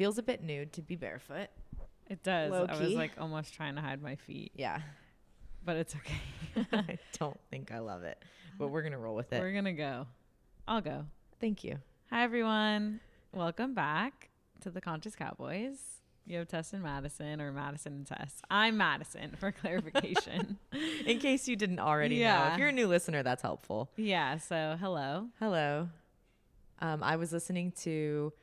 feels a bit nude to be barefoot. It does. Low I key. was like almost trying to hide my feet. Yeah. But it's okay. I don't think I love it, but we're going to roll with it. We're going to go. I'll go. Thank you. Hi, everyone. Welcome back to the Conscious Cowboys. You have Tess and Madison, or Madison and Tess. I'm Madison for clarification. In case you didn't already know. If you're a new listener, that's helpful. Yeah. So hello. Hello. I was listening to,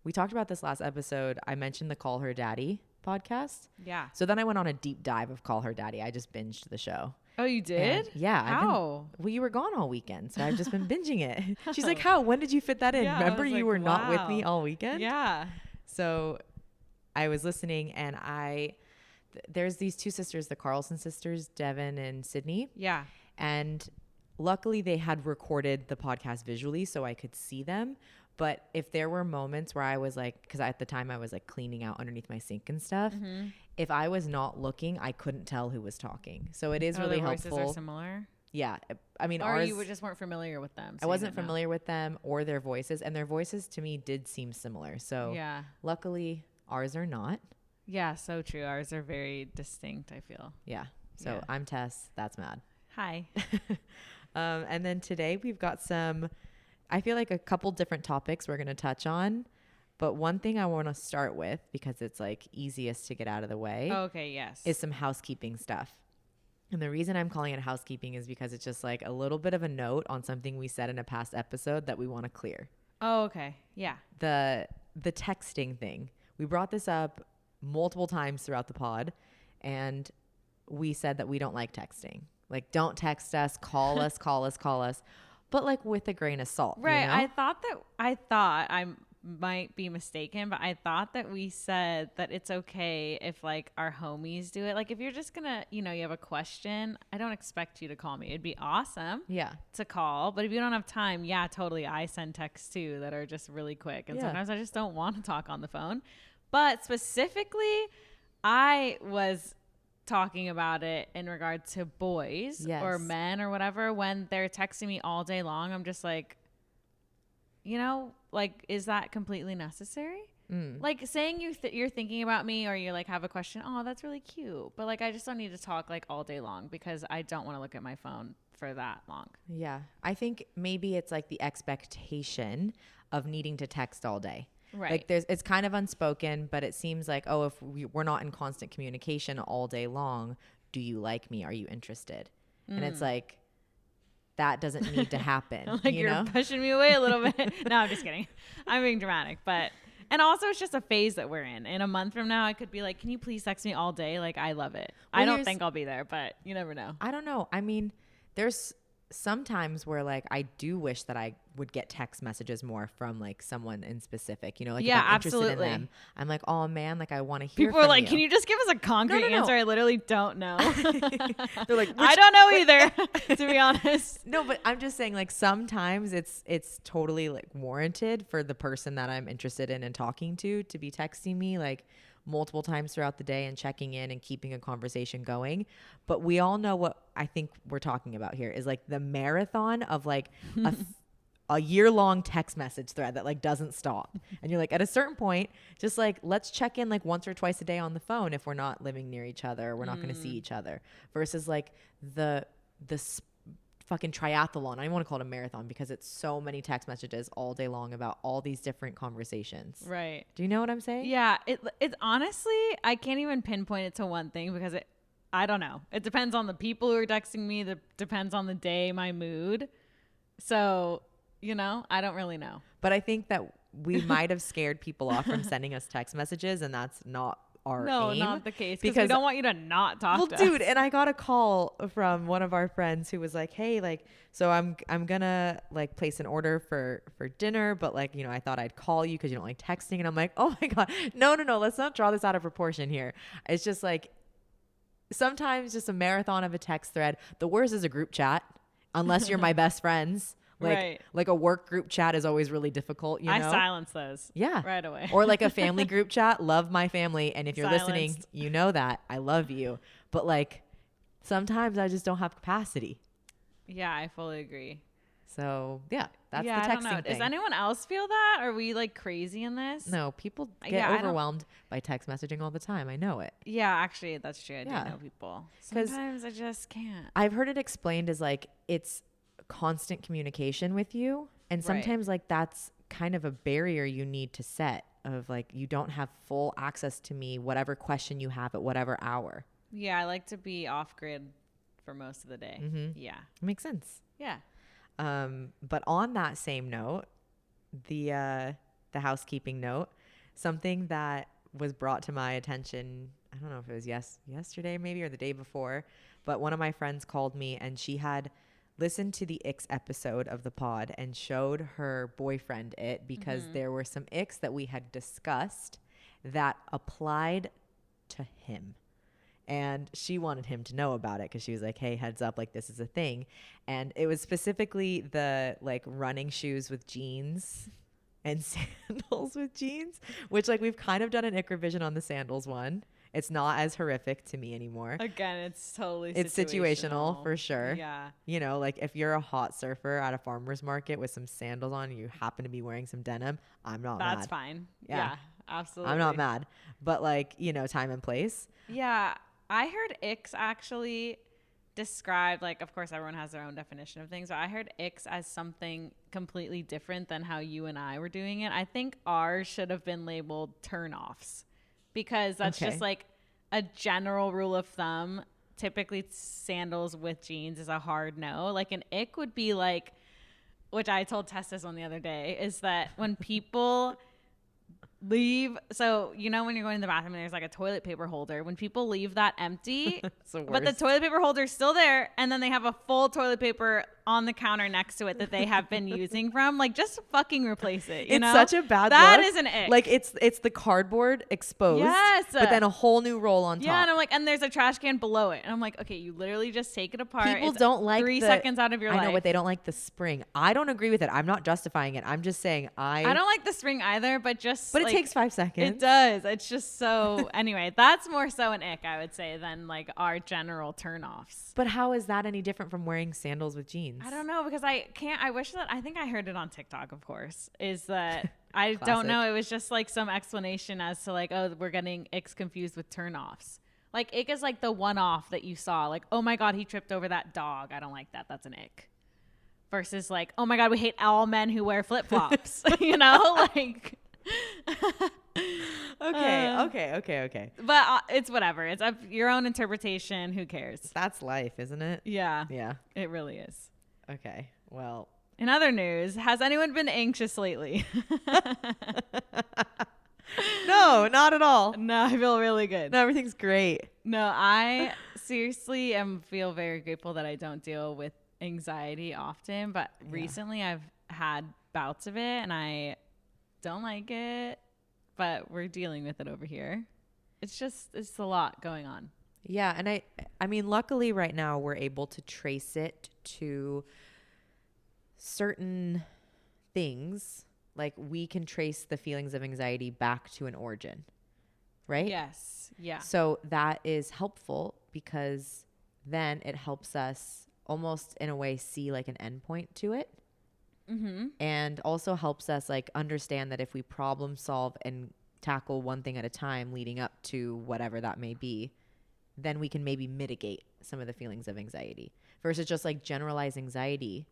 we talked about this last episode. I mentioned the Call Her Daddy podcast. Yeah. So then I went on a deep dive of Call Her Daddy. I just binged the show. Oh, you did? And yeah. How? Well, you were gone all weekend, so I've just been binging it. She's like, how? When did you fit that in? Yeah, Remember I was you like, were not with wow. me all weekend? Yeah. So I was listening, and there's these two sisters, the Carlson sisters, Devin and Sydney. Yeah. And luckily they had recorded the podcast visually so I could see them. But if there were moments where I was like, because at the time I was like cleaning out underneath my sink and stuff, if I was not looking, I couldn't tell who was talking. So it is really helpful. Their voices are similar? Yeah. I mean, or ours, you just weren't familiar with them. I wasn't familiar with them or their voices. And their voices to me did seem similar. So yeah. Luckily ours are not. Yeah, so true. Ours are very distinct, I feel. Yeah. So Yeah. I'm Tess. That's Mad. Hi. And then today we've got I feel like a couple different topics we're going to touch on. But one thing I want to start with, because it's like easiest to get out of the way, Okay, yes. is some housekeeping stuff. And the reason I'm calling it housekeeping is because it's just like a little bit of a note on something we said in a past episode that we want to clear. Oh, okay. Yeah. The texting thing. We brought this up multiple times throughout the pod, and we said that we don't like texting. Like, don't text us, call us, call us, but like with a grain of salt. Right. You know? I thought I might be mistaken, but I thought that we said that it's okay if like our homies do it. Like if you're just gonna, you have a question, I don't expect you to call me. It'd be awesome to call, but if you don't have time, yeah, totally. I send texts too that are just really quick. And sometimes I just don't want to talk on the phone. But specifically, I was talking about it in regard to boys or men or whatever. When they're texting me all day long, I'm just like, like, is that completely necessary? Like saying you're thinking about me, or you like have a question. Oh, that's really cute. But like, I just don't need to talk like all day long because I don't want to look at my phone for that long. Yeah. I think maybe it's like the expectation of needing to text all day. Right. Like it's kind of unspoken, but it seems like, oh, if we're not in constant communication all day long, do you like me? Are you interested? And it's like, that doesn't need to happen. Like you're pushing me away a little bit. No, I'm just kidding. I'm being dramatic, and also it's just a phase that we're in. In a month from now, I could be like, can you please text me all day? Like, I love it. Well, I don't think I'll be there, but you never know. I don't know. I mean, there's sometimes where like I do wish that I would get text messages more from like someone in specific, like if I'm interested in them, I'm like, oh man, like I want to hear people are from like you. Can you just give us a concrete answer? I literally don't know. They're like, I don't know either, to be honest. No, but I'm just saying, like, sometimes it's totally like warranted for the person that I'm interested in and talking to be texting me like multiple times throughout the day and checking in and keeping a conversation going. But we all know what I think we're talking about here is like the marathon of like a year-long text message thread that like doesn't stop. And you're like, at a certain point, just like, let's check in like once or twice a day on the phone if we're not living near each other, or we're not going to see each other, versus like the fucking triathlon. I don't even want to call it a marathon because it's so many text messages all day long about all these different conversations. Right. Do you know what I'm saying? Yeah. It's honestly, I can't even pinpoint it to one thing because I don't know. It depends on the people who are texting me. That depends on the day, my mood. So, I don't really know. But I think that we might have scared people off from sending us text messages, and that's not our aim. No, not the case. Because we don't want you to not talk to us. Dude, and I got a call from one of our friends who was like, hey, like, so I'm gonna like place an order for dinner, but like, I thought I'd call you because you don't like texting. And I'm like, oh my God, no, let's not draw this out of proportion here. It's just like, sometimes just a marathon of a text thread. The worst is a group chat, unless you're my best friends. Like a work group chat is always really difficult, I silence those. Yeah. Right away. Or like a family group chat. Love my family. And if you're listening, you know that. I love you. But like, sometimes I just don't have capacity. Yeah, I fully agree. So yeah, that's Yeah, the I don't know. texting Does thing. anyone else feel that? Are we like crazy in this? No, people get Yeah, I don't. overwhelmed by text messaging all the time. I know it. Yeah, actually, that's true. I do Yeah. know people. 'Cause Sometimes I just can't. I've heard it explained as like it's constant communication with you. And Right. sometimes like that's kind of a barrier you need to set of like you don't have full access to me, whatever question you have at whatever hour. Yeah, I like to be off grid for most of the day. Mm-hmm. Yeah. Makes sense. Yeah. But on that same note, the housekeeping note, something that was brought to my attention, I don't know if it was yesterday maybe or the day before, but one of my friends called me and she had listened to the icks episode of the pod and showed her boyfriend it because there were some icks that we had discussed that applied to him. And she wanted him to know about it because she was like, hey, heads up, like this is a thing. And it was specifically the like running shoes with jeans and sandals with jeans, which like we've kind of done an ick revision on the sandals one. It's not as horrific to me anymore. Again, it's totally It's situational for sure. Yeah. You know, like if you're a hot surfer at a farmer's market with some sandals on and you happen to be wearing some denim, I'm not mad. That's fine. Yeah. Yeah, absolutely. I'm not mad. But like, you know, time and place. Yeah. I heard icks actually described, like, of course, everyone has their own definition of things, but I heard icks as something completely different than how you and I were doing it. I think ours should have been labeled turnoffs because that's just like a general rule of thumb. Typically, sandals with jeans is a hard no. Like, an ick would be like, which I told Testis on the other day, is that when people leave, so you know when you're going to the bathroom and there's like a toilet paper holder, when people leave that empty but the toilet paper holder's still there and then they have a full toilet paper on the counter next to it that they have been using from, like, just fucking replace it. It's such a bad that look. is an ick. Like it's the cardboard exposed, yes, but then a whole new roll on top. Yeah, and I'm like, and there's a trash can below it, and I'm like, okay, you literally just take it apart. People It's don't like 3 seconds out of your life. I know, but they don't like the spring. I don't agree with it. I'm not justifying it. I'm just saying I don't like the spring either, but just But like, it takes 5 seconds. It does. It's just so anyway, that's more so an ick, I would say, than like our general turnoffs. But how is that any different from wearing sandals with jeans? I don't know, because I wish that, I think I heard it on TikTok, of course, is that I don't know. It was just like some explanation as to like, oh, we're getting icks confused with turnoffs. Like, ick is like the one off that you saw, like, oh my God, he tripped over that dog. I don't like that. That's an ick. Versus like, oh my God, we hate all men who wear flip flops. You know, like. Okay. But it's whatever. It's up your own interpretation. Who cares? That's life, isn't it? Yeah. Yeah. It really is. Okay. Well. In other news, has anyone been anxious lately? No, not at all. No, I feel really good. No, everything's great. No, I seriously feel very grateful that I don't deal with anxiety often. But recently I've had bouts of it and I don't like it. But we're dealing with it over here. It's a lot going on. Yeah. And I mean, luckily right now we're able to trace it to certain things. Like we can trace the feelings of anxiety back to an origin, right? Yes. Yeah. So that is helpful because then it helps us almost in a way see like an endpoint to it. Mm-hmm. And also helps us like understand that if we problem solve and tackle one thing at a time leading up to whatever that may be, then we can maybe mitigate some of the feelings of anxiety versus just like generalized anxiety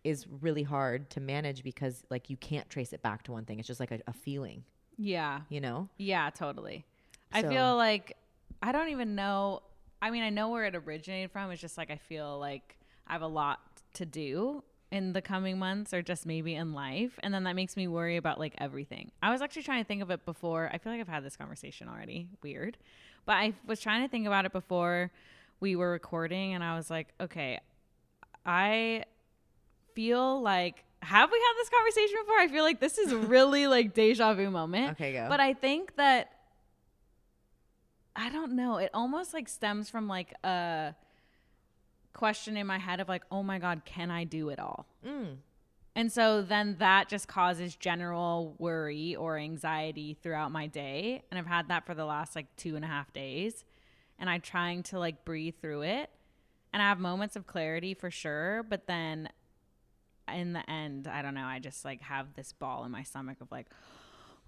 is really hard to manage because like you can't trace it back to one thing. It's just like a feeling. Yeah. You know? Yeah, totally. So, I feel like I don't even know. I mean, I know where it originated from. It's just like I feel like I have a lot to do in the coming months or just maybe in life. And then that makes me worry about like everything. I was actually trying to think of it before. I feel like I've had this conversation already. Weird. But I was trying to think about it before we were recording. And I was like, okay, I feel like, have we had this conversation before? I feel like this is really like deja vu moment. Okay, go. But I think that, I don't know, it almost like stems from like a question in my head of like, oh my God, can I do it all? And so then that just causes general worry or anxiety throughout my day. And I've had that for the last like 2.5 days. And I'm trying to like breathe through it. And I have moments of clarity for sure. But then in the end, I don't know, I just like have this ball in my stomach of like,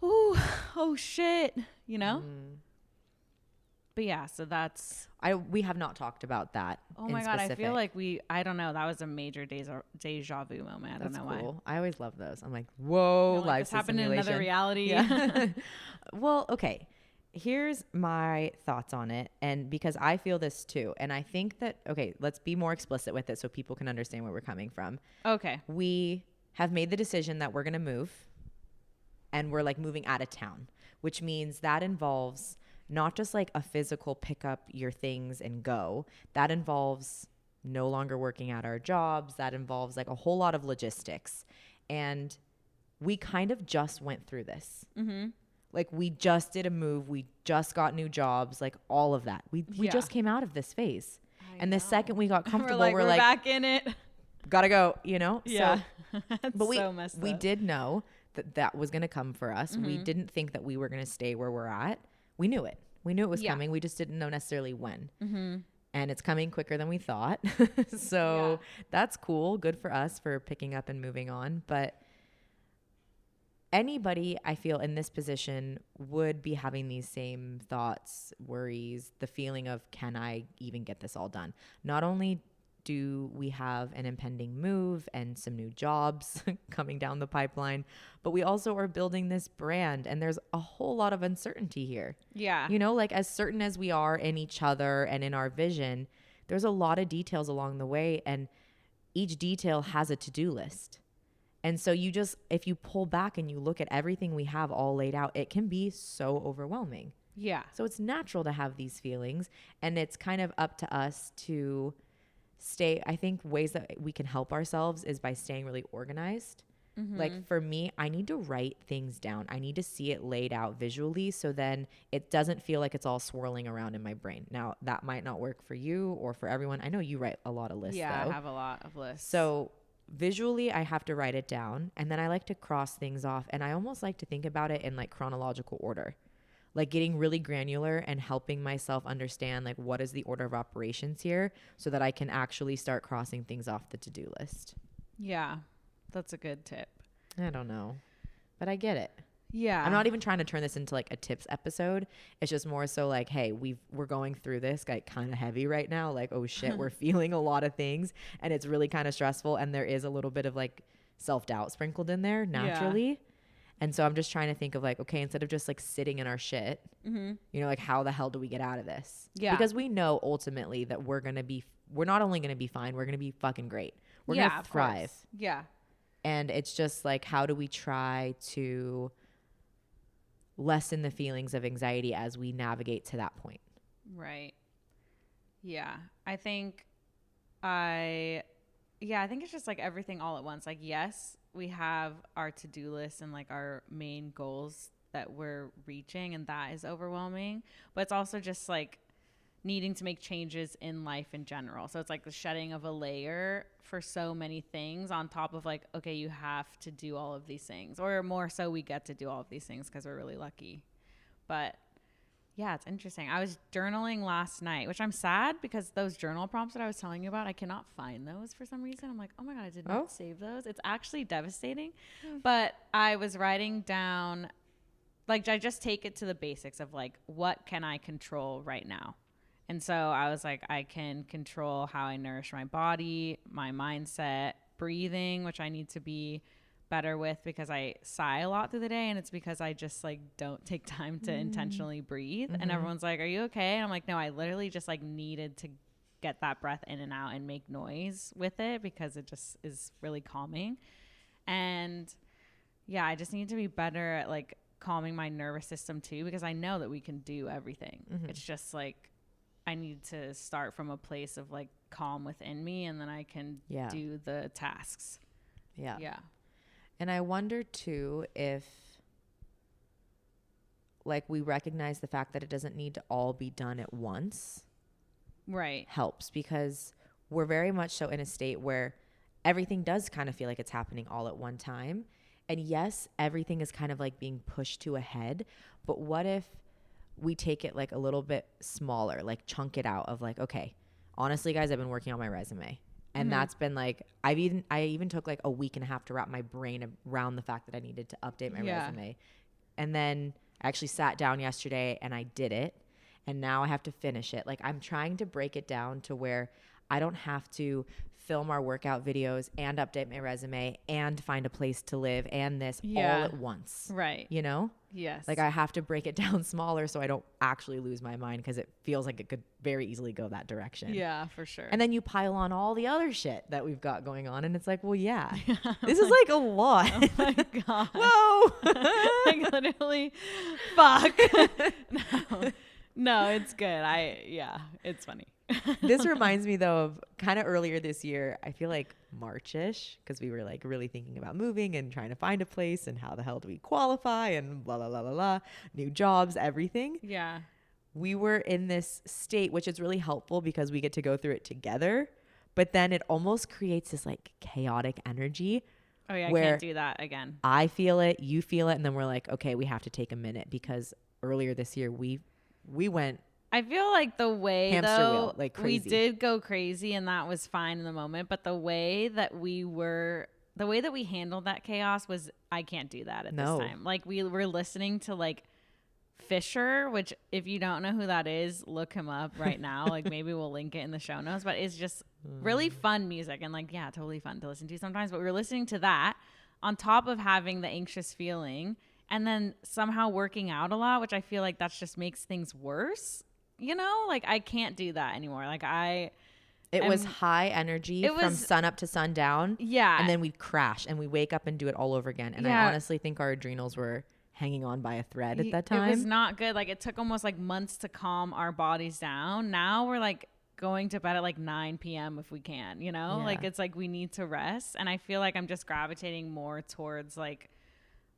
oh shit, you know? But yeah, so that's. We have not talked about that. Oh my God, I feel like I don't know, that was a major deja vu moment. I don't know why. I always love those. I'm like, whoa, Like, life's this happened in another reality. Yeah. Well, okay. Here's my thoughts on it. And because I feel this too. And I think that, okay, let's be more explicit with it so people can understand where we're coming from. Okay. We have made the decision that we're going to move, and we're like moving out of town, which means that involves not just like a physical pick up your things and go. That involves no longer working at our jobs. That involves like a whole lot of logistics. And we kind of just went through this. Like we just did a move. We just got new jobs, like all of that. We just came out of this phase. And the second we got comfortable, we're like back in it. Gotta go, you know? Yeah. So, That's but so messed up. we did know that was going to come for us. We didn't think that we were going to stay where we're at. We knew it. We knew it was coming. We just didn't know necessarily when. And it's coming quicker than we thought. So that's cool. Good for us for picking up and moving on. But anybody, I feel, in this position would be having these same thoughts, worries, the feeling of, can I even get this all done? Not only do we have an impending move and some new jobs coming down the pipeline, but we also are building this brand, and there's a whole lot of uncertainty here. Yeah. You know, like as certain as we are in each other and in our vision, there's a lot of details along the way, and each detail has a to-do list. And so you just, if you pull back and you look at everything we have all laid out, it can be so overwhelming. Yeah. So it's natural to have these feelings, and it's kind of up to us to stay. I think ways that we can help ourselves is by staying really organized. Like for me, I need to write things down. I need to see it laid out visually, so then it doesn't feel like it's all swirling around in my brain. Now that might not work for you or for everyone. I know you write a lot of lists. Yeah, though. I have a lot of lists. So visually I have to write it down, and then I like to cross things off, and I almost like to think about it in like chronological order. Like getting really granular and helping myself understand like what is the order of operations here, so that I can actually start crossing things off the to-do list. Yeah, that's a good tip. I don't know, but I get it. Yeah. I'm not even trying to turn this into like a tips episode. It's just more so like, hey, we're going through this like kind of heavy right now. Like, oh shit, we're feeling a lot of things, and it's really kind of stressful. And there is a little bit of like self-doubt sprinkled in there naturally. Yeah. And so I'm just trying to think of like, okay, instead of just like sitting in our shit, you know, like how the hell do we get out of this? Yeah. Because we know ultimately that we're not only going to be fine, we're going to be fucking great. We're going to thrive. Yeah. And it's just like, how do we try to lessen the feelings of anxiety as we navigate to that point? Right. Yeah. I think it's just like everything all at once. Like, yes, we have our to-do list and like our main goals that we're reaching, and that is overwhelming, but it's also just like needing to make changes in life in general. So it's like the shedding of a layer for so many things on top of like, okay, you have to do all of these things, or more so we get to do all of these things because we're really lucky. But yeah, it's interesting. I was journaling last night, which I'm sad because those journal prompts that I was telling you about, I cannot find those for some reason. I'm like, oh my God, I did not save those. It's actually devastating. But I was writing down, like, I just take it to the basics of like, what can I control right now? And so I was like, I can control how I nourish my body, my mindset, breathing, which I need to be better with because I sigh a lot through the day, and it's because I just like don't take time to intentionally breathe. And everyone's like, are you okay? And I'm like, no, I literally just like needed to get that breath in and out and make noise with it because it just is really calming. And yeah, I just need to be better at like calming my nervous system too, because I know that we can do everything. It's just like I need to start from a place of like calm within me, and then I can do the tasks. Yeah. And I wonder too if like we recognize the fact that it doesn't need to all be done at once. Right. Helps, because we're very much so in a state where everything does kind of feel like it's happening all at one time. And yes, everything is kind of like being pushed to a head, but what if we take it like a little bit smaller, like chunk it out of like, okay, honestly guys, I've been working on my resume. And that's been like, I even took like a week and a half to wrap my brain around the fact that I needed to update my resume. And then I actually sat down yesterday and I did it. And now I have to finish it. Like, I'm trying to break it down to where I don't have to film our workout videos and update my resume and find a place to live and this all at once. Right. You know? Yes. Like, I have to break it down smaller so I don't actually lose my mind, because it feels like it could very easily go that direction. Yeah, for sure. And then you pile on all the other shit that we've got going on, and it's like, well, yeah, this is like a lot. Oh my God. Whoa. Like, literally, fuck. No, it's good. It's funny. This reminds me though of kind of earlier this year. I feel like March-ish, because we were like really thinking about moving and trying to find a place and how the hell do we qualify and blah, blah, blah, blah, blah, new jobs, everything. Yeah. We were in this state, which is really helpful because we get to go through it together. But then it almost creates this like chaotic energy. Oh yeah, I can't do that again. I feel it, you feel it, and then we're like, okay, we have to take a minute, because earlier this year we went. I feel like the way hamster though wheel, like we crazy. did go crazy, and that was fine in the moment, but the way that we handled that chaos was, I can't do that at this time. Like, we were listening to like Fisher, which if you don't know who that is, look him up right now. Like, maybe we'll link it in the show notes, but it's just really fun music, and like, yeah, totally fun to listen to sometimes. But we were listening to that on top of having the anxious feeling, and then somehow working out a lot, which I feel like that just makes things worse. You know, like, I can't do that anymore. Like, it was high energy from sun up to sundown. Yeah. And then we'd crash and we wake up and do it all over again. And I honestly think our adrenals were hanging on by a thread at that time. It was not good. Like, it took almost like months to calm our bodies down. Now we're like going to bed at like 9 p.m. if we can, you know, like, it's like we need to rest. And I feel like I'm just gravitating more towards like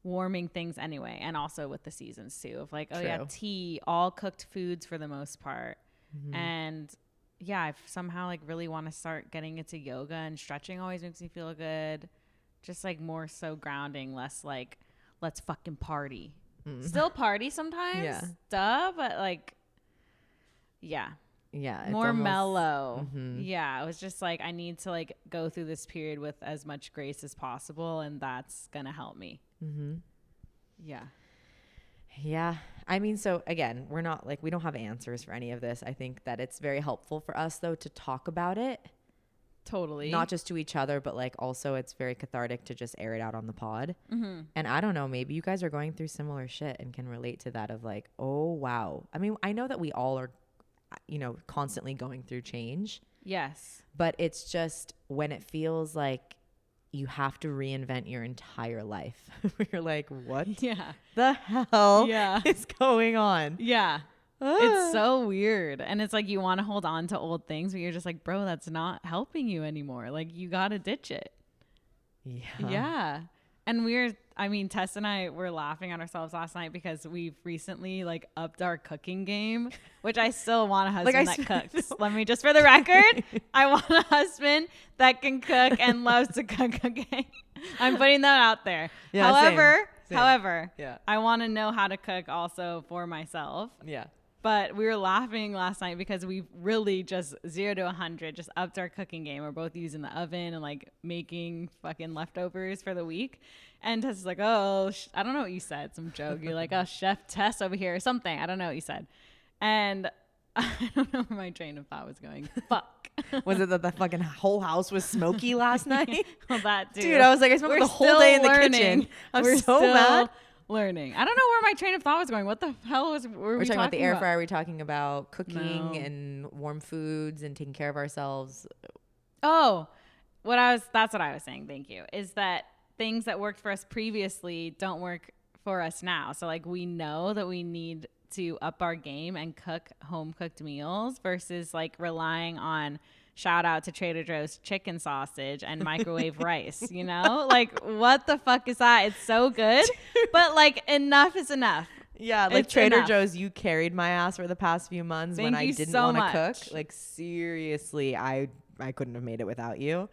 warming things anyway, and also with the seasons too, of like, tea, all cooked foods for the most part. And I somehow like really want to start getting into yoga, and stretching always makes me feel good. Just like more so grounding, less like let's fucking party. Still party sometimes, but like more almost mellow. It was just like, I need to like go through this period with as much grace as possible, and that's gonna help me. Yeah. I mean, so again, we're not like, we don't have answers for any of this. I think that it's very helpful for us though to talk about it. Totally. Not just to each other, but like also it's very cathartic to just air it out on the pod. And I don't know, maybe you guys are going through similar shit and can relate to that, of like, oh wow. I mean, I know that we all are, you know, constantly going through change. Yes. But it's just when it feels like you have to reinvent your entire life. You're like, what the hell is going on? Yeah. It's so weird. And it's like, you want to hold on to old things, but you're just like, bro, that's not helping you anymore. Like, you got to ditch it. Yeah. And Tess and I were laughing at ourselves last night because we've recently like upped our cooking game, which I still want a husband that cooks. Let me just, for the record, I want a husband that can cook and loves to cook. Okay. I'm putting that out there. Yeah, However, I want to know how to cook also for myself. Yeah. But we were laughing last night because we really just 0 to 100 just upped our cooking game. We're both using the oven and like making fucking leftovers for the week. And Tess is like, oh, I don't know what you said. Some joke. You're like, oh, Chef Tess over here or something. I don't know what you said. And I don't know where my train of thought was going. Fuck. Was it that the fucking whole house was smoky last night? Well, that dude, I was like, I spent the whole day in the kitchen. I'm so mad. Learning. I don't know where my train of thought was going. What the hell were we talking about? The air fryer. We're talking about cooking and warm foods and taking care of ourselves. Oh, that's what I was saying. Thank you. Is that things that worked for us previously don't work for us now. So like, we know that we need to up our game and cook home cooked meals versus like relying on, shout out to Trader Joe's, chicken sausage and microwave rice, you know? Like, what the fuck is that? It's so good, but like, enough is enough. Yeah, like Trader Joe's, you carried my ass for the past few months when I didn't want to cook. Like, seriously, I couldn't have made it without you.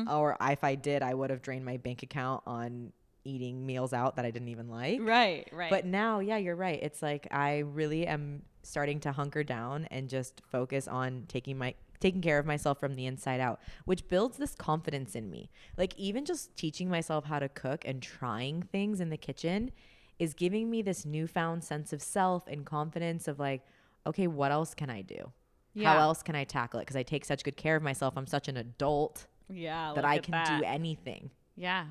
Or if I did, I would have drained my bank account on eating meals out that I didn't even like. Right. But now, yeah, you're right. It's like, I really am starting to hunker down and just focus on taking taking care of myself from the inside out, which builds this confidence in me. Like even just teaching myself how to cook and trying things in the kitchen is giving me this newfound sense of self and confidence of like, okay, what else can I do? Yeah. How else can I tackle it? Because I take such good care of myself. I'm such an adult that I can do anything. Yeah,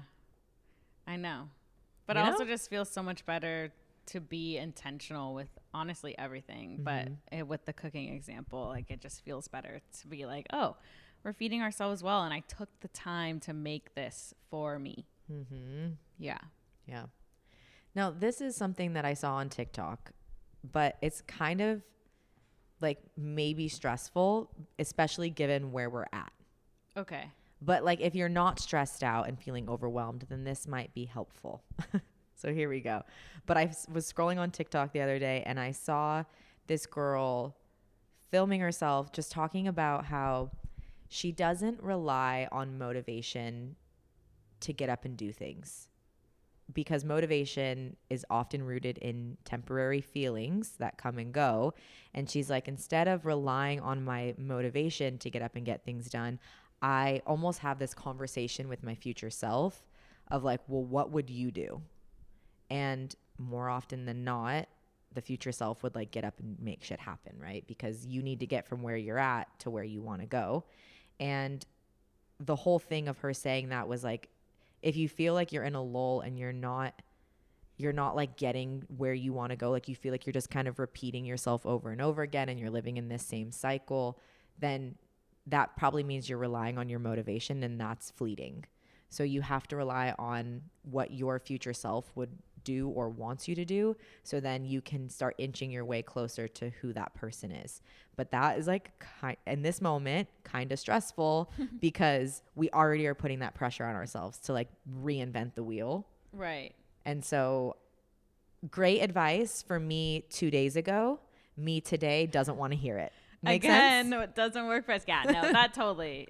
I know. But You it also know? just feels so much better to be intentional with honestly everything. But with the cooking example, like it just feels better to be like, oh, we're feeding ourselves well. And I took the time to make this for me. Yeah. Yeah. Now, this is something that I saw on TikTok, but it's kind of like maybe stressful, especially given where we're at. Okay. But like if you're not stressed out and feeling overwhelmed, then this might be helpful. So here we go. But I was scrolling on TikTok the other day and I saw this girl filming herself just talking about how she doesn't rely on motivation to get up and do things, because motivation is often rooted in temporary feelings that come and go. And she's like, instead of relying on my motivation to get up and get things done, I almost have this conversation with my future self of like, well, what would you do? And more often than not, the future self would like get up and make shit happen, right? Because you need to get from where you're at to where you want to go. And the whole thing of her saying that was like, if you feel like you're in a lull and you're not like getting where you want to go, like you feel like you're just kind of repeating yourself over and over again and you're living in this same cycle, then that probably means you're relying on your motivation, and that's fleeting. So you have to rely on what your future self would do or wants you to do, so then you can start inching your way closer to who that person is. But that is like in this moment kind of stressful because we already are putting that pressure on ourselves to like reinvent the wheel. Right. And so great advice for me 2 days ago. Me today doesn't want to hear it. Make sense? No, it doesn't work for us. Yeah, no, that totally.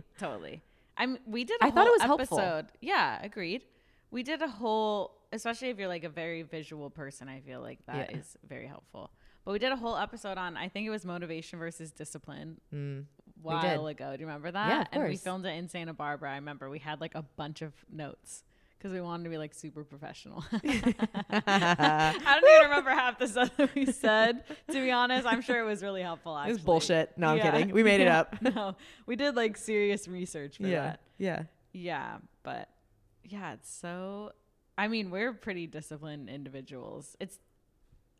We did a I whole thought it was episode. helpful. Yeah, agreed. We did a whole, especially if you're like a very visual person, I feel like that is very helpful. But we did a whole episode on, I think it was motivation versus discipline a while ago. Do you remember that? Yeah, of course. And we filmed it in Santa Barbara. I remember we had like a bunch of notes because we wanted to be like super professional. I don't even remember half the stuff that we said, to be honest. I'm sure it was really helpful, actually. It was bullshit. No, I'm kidding. We made it up. No, we did like serious research for that. Yeah. Yeah, but yeah, it's so, I mean, we're pretty disciplined individuals.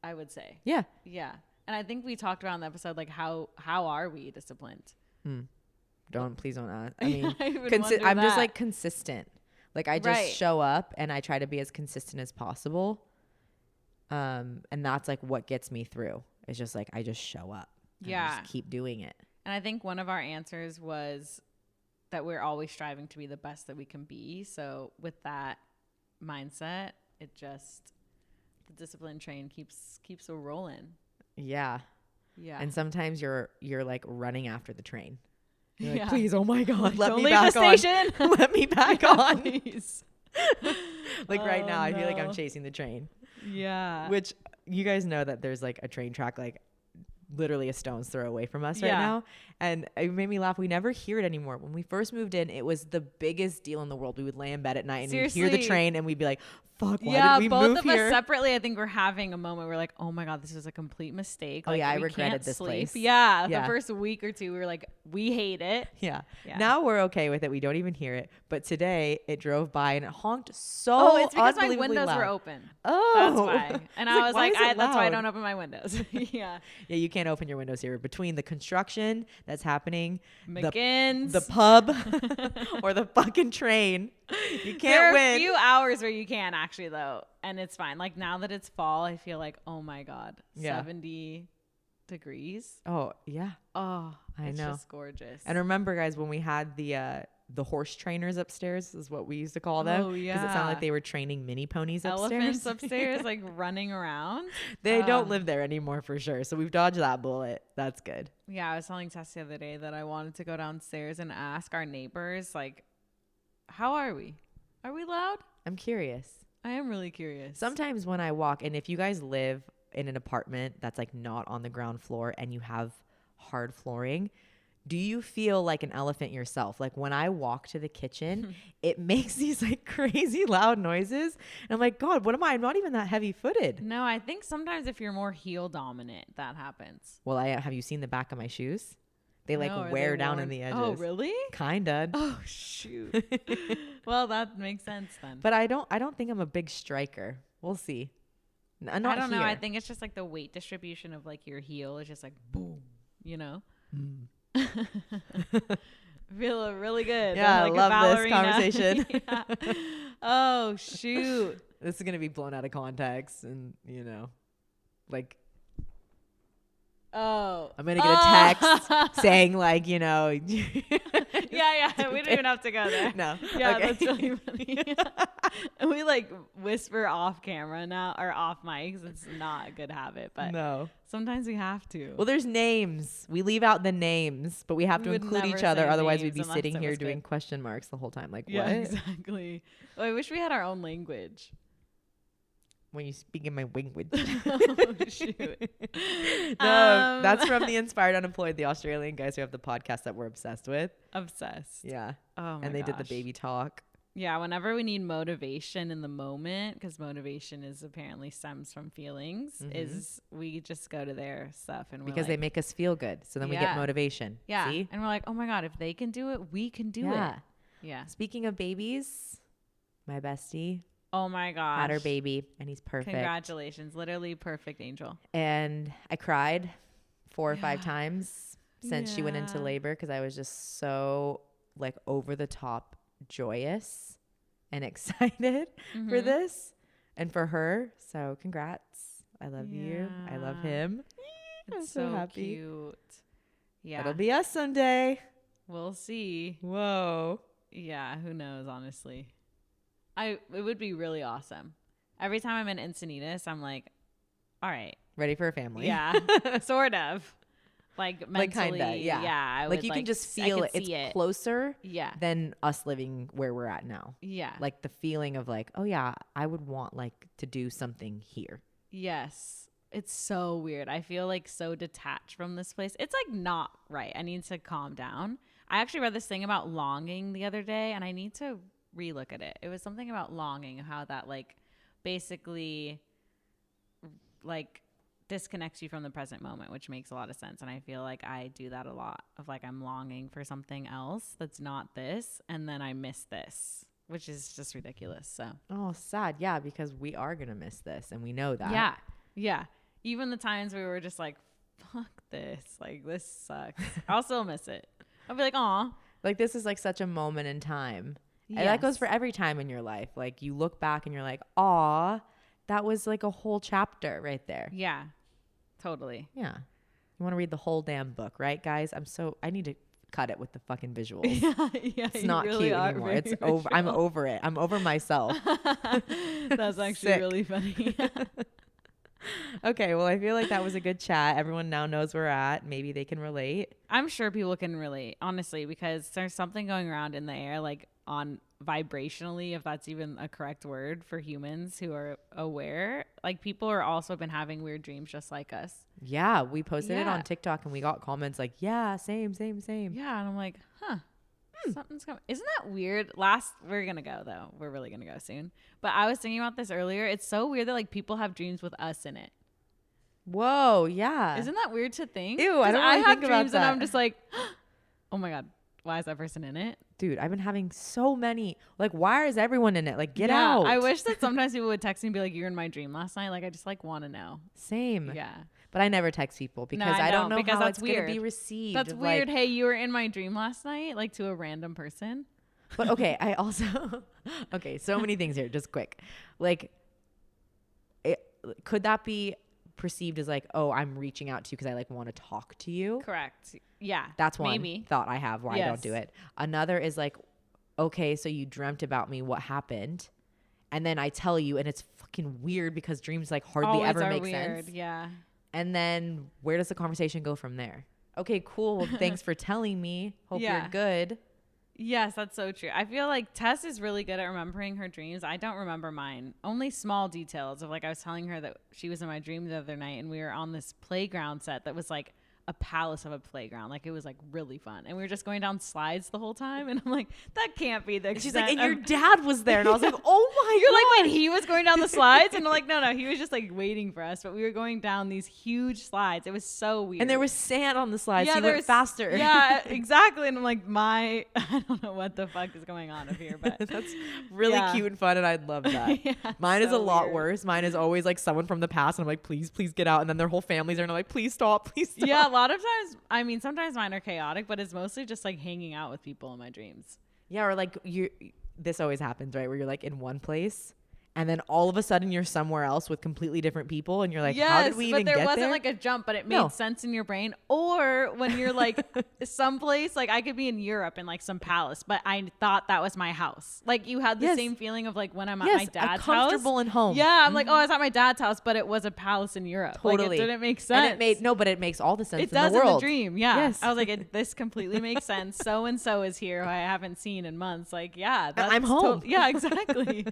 I would say. Yeah. Yeah. And I think we talked about in the episode, like how are we disciplined? Please don't ask. I mean, I I'm just like consistent. Like I just show up and I try to be as consistent as possible. And that's like what gets me through. It's just like, I just show up. Yeah. And just keep doing it. And I think one of our answers was that we're always striving to be the best that we can be. So with that mindset, it just, the discipline train keeps a rolling. Yeah. Yeah. And sometimes you're like running after the train. You're like, Yeah. please, oh my God, let Don't me leave back the on. station. Let me back on. Please. Like right now, I feel like I'm no. chasing the train. Yeah. Which you guys know that there's like a train track like literally a stone's throw away from us right Yeah. now. And it made me laugh. We never hear it anymore. When we first moved in, it was the biggest deal in the world. We would lay in bed at night and we'd hear the train and we'd be like, fuck, why did we both move of here? us separately, I think we're having a moment where we're like, oh my God, this is a complete mistake. Oh Like, yeah, I we regretted can't this sleep. place. Yeah, Yeah. the first week or two, we were like, we hate it. Yeah. Yeah. Now we're okay with it. We don't even hear it. But today it drove by and it honked so Oh, it's because my unbelievably windows loud. were open. Oh. That's why. And I was why like, is it that's why I loud? don't open my windows. Yeah. Yeah, you can't open your windows here. Between the construction that's happening, McGinn's. the pub, or the fucking train, you can't There are win. a few hours where you can actually though, and it's fine. Like now that it's fall, I feel like, oh my God, Yeah. 70 degrees. Oh yeah, Oh, I know. It's just gorgeous. and remember, guys, when we had the horse trainers upstairs, is what we used to call them. Oh, it yeah. sounded like they were training mini ponies upstairs. Elephants upstairs, like running around. They don't live there anymore for sure. So we've dodged that bullet. That's good. Yeah, I was telling Tess the other day that I wanted to go downstairs and ask our neighbors, like, how are we? Are we loud? I'm curious. I am really curious. Sometimes when I walk, and if you guys live in an apartment that's like not on the ground floor and you have hard flooring, Do you feel like an elephant yourself? Like when I walk to the kitchen, it makes these like crazy loud noises. And I'm like, God, what am I? I'm not even that heavy footed. No, I think sometimes if you're more heel dominant, that happens. Well, have you seen the back of my shoes? They like No, are wear they down worn? in the edges. Oh, really? Kinda. Oh, shoot. Well, that makes sense then. But I don't think I'm a big striker. We'll see. I don't know. I think it's just like the weight distribution of like your heel is just like boom, you know? Feel really good. Yeah, like I love this conversation. Yeah. Oh, shoot. This is going to be blown out of context and, like Oh. I'm going to get a text saying like, Yeah. We don't even have to go there. No. Yeah, okay. that's really funny. And we like whisper off camera now or off mics. It's not a good habit, but no. Sometimes we have to. Well, there's names. We leave out the names, but we have to include each other. Otherwise, we'd be sitting here doing question marks the whole time. Like, yeah, what? Exactly. Oh, I wish we had our own language. When you speak in my language. Oh, shoot. No, that's from the Inspired Unemployed, the Australian guys who have the podcast that we're obsessed with. Obsessed. Yeah. Oh, my And they did the gosh. baby talk. Yeah, whenever we need motivation in the moment, because motivation is apparently stems from feelings, is we just go to their stuff and because they make us feel good. So then we get motivation. Yeah. See? And we're like, oh my God, if they can do it, we can do it. Yeah. Speaking of babies, my bestie Oh my gosh. had her baby and he's perfect. Congratulations. Literally perfect angel. And I cried 4 or 5 times since she went into labor because I was just so like over the top joyous and excited for this and for her. So congrats. I love you. I love him. I'm It's so happy. Cute. Yeah. It'll be us someday. We'll see. Whoa. Yeah. Who knows, honestly. It would be really awesome. Every time I'm in Encinitas, I'm like, all right. Ready for a family. Yeah. Sort of. Like mentally. Like kinda, yeah. Yeah. I Like would, you can just feel it. It's closer than us living where we're at now. Yeah. Like the feeling of like, oh yeah, I would want like to do something here. Yes. It's so weird. I feel like so detached from this place. It's like not right. I need to calm down. I actually read this thing about longing the other day and I need to relook at it. It was something about longing, how that like basically like disconnects you from the present moment, which makes a lot of sense. And I feel like I do that a lot of like I'm longing for something else that's not this and then I miss this, which is just ridiculous. So sad. Yeah, because we are gonna miss this and we know that. Yeah. Even the times we were just like, fuck this, like this sucks. I'll still miss it. I'll be like, aw, like this is like such a moment in time. And that goes for every time in your life. Like you look back and you're like, aw, that was like a whole chapter right there. Yeah, totally. Yeah. You want to read the whole damn book, right, guys? I need to cut it with the fucking visuals. Yeah, it's not really cute anymore. It's over. I'm over it. I'm over myself. That's actually really funny. Okay, well, I feel like that was a good chat. Everyone now knows where we're at. Maybe they can relate. I'm sure people can relate, honestly, because there's something going around in the air, like on vibrationally, if that's even a correct word for humans who are aware. Like people are also been having weird dreams just like us. Yeah, we posted it on TikTok and we got comments like, yeah, same. Yeah, and I'm like, something's coming. Isn't that weird? We're gonna go though. We're really gonna go soon. But I was thinking about this earlier. It's so weird that like people have dreams with us in it. Whoa, yeah. Isn't that weird to think? Ew, I don't really think about dreams that. and I'm just like, oh my God, why is that person in it? Dude, I've been having so many. Like, why is everyone in it? Like, get out. I wish that sometimes people would text me and be like, you're in my dream last night. Like, I just like want to know. Same. Yeah. But I never text people because I don't know because how that's it's going to weird. be received. That's weird. Hey, you were in my dream last night, like to a random person. But okay, I also, so many things here, just quick. Like, could that be perceived as like, oh, I'm reaching out to you because I like want to talk to you? Correct. Yeah. That's one thought I have why I don't do it. Another is like, okay, so you dreamt about me. What happened? And then I tell you, and it's fucking weird because dreams like hardly ever make sense. Yeah. And then where does the conversation go from there? Okay, cool. Well, thanks for telling me. Hope you're good. Yes, that's so true. I feel like Tess is really good at remembering her dreams. I don't remember mine. Only small details of like I was telling her that she was in my dream the other night and we were on this playground set that was like a palace of a playground. Like it was like really fun. And we were just going down slides the whole time. And I'm like, that can't be the And she's extent like, and of- your dad was there. And I was like, oh my You're God. like, wait, he was going down the slides? And I'm like, no, he was just like waiting for us. But we were going down these huge slides. It was so weird. And there was sand on the slides, so you there went was- faster. Yeah, exactly. And I'm like, I don't know what the fuck is going on up here, but That's really Yeah. cute and fun, and I'd love that. Yeah, Mine is a so lot weird. worse. Mine is always like someone from the past, and I'm like, please get out. And then their whole families are like, please stop, please stop. Yeah, a lot of times, I mean, sometimes mine are chaotic, but it's mostly just like hanging out with people in my dreams. Yeah, or like this always happens, right? Where you're like in one place, and then all of a sudden you're somewhere else with completely different people, and you're like, how did we even but there get wasn't there? like a jump, but it made No. sense in your brain. Or when you're like someplace, like I could be in Europe in like some palace, but I thought that was my house. Like you had the Yes. same feeling of like when I'm at Yes, my dad's comfortable house. and home. Yeah, I'm like, oh, I was at my dad's house, but it was a palace in Europe. Totally. Like it didn't make sense. But it makes all the sense It in does the in world. the dream. Yeah. Yes. I was like, this completely makes sense. So and so is here who I haven't seen in months. Like, yeah, that's I'm home. yeah, exactly.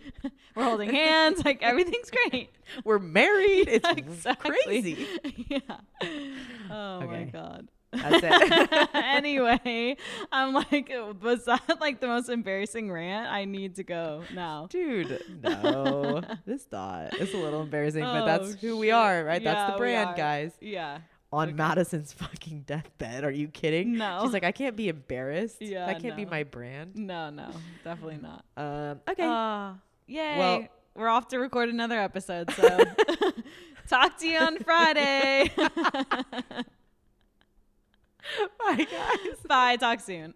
We're holding hands. Like everything's great. We're married. It's Exactly. crazy. Yeah. Oh my Okay. God. That's it. Anyway, I'm like, was that like the most embarrassing rant? I need to go now. Dude, no. This thought. It's a little embarrassing, but that's Oh, who we shit. are, right? That's Yeah, the we brand, are. guys. Yeah. On Okay. Madison's fucking deathbed. Are you kidding? No. She's like, I can't be embarrassed. Yeah, That can't be no. my brand. No, definitely not. Okay. Yay. Well- we're off to record another episode. So talk to you on Friday. Bye, guys. Bye. Talk soon.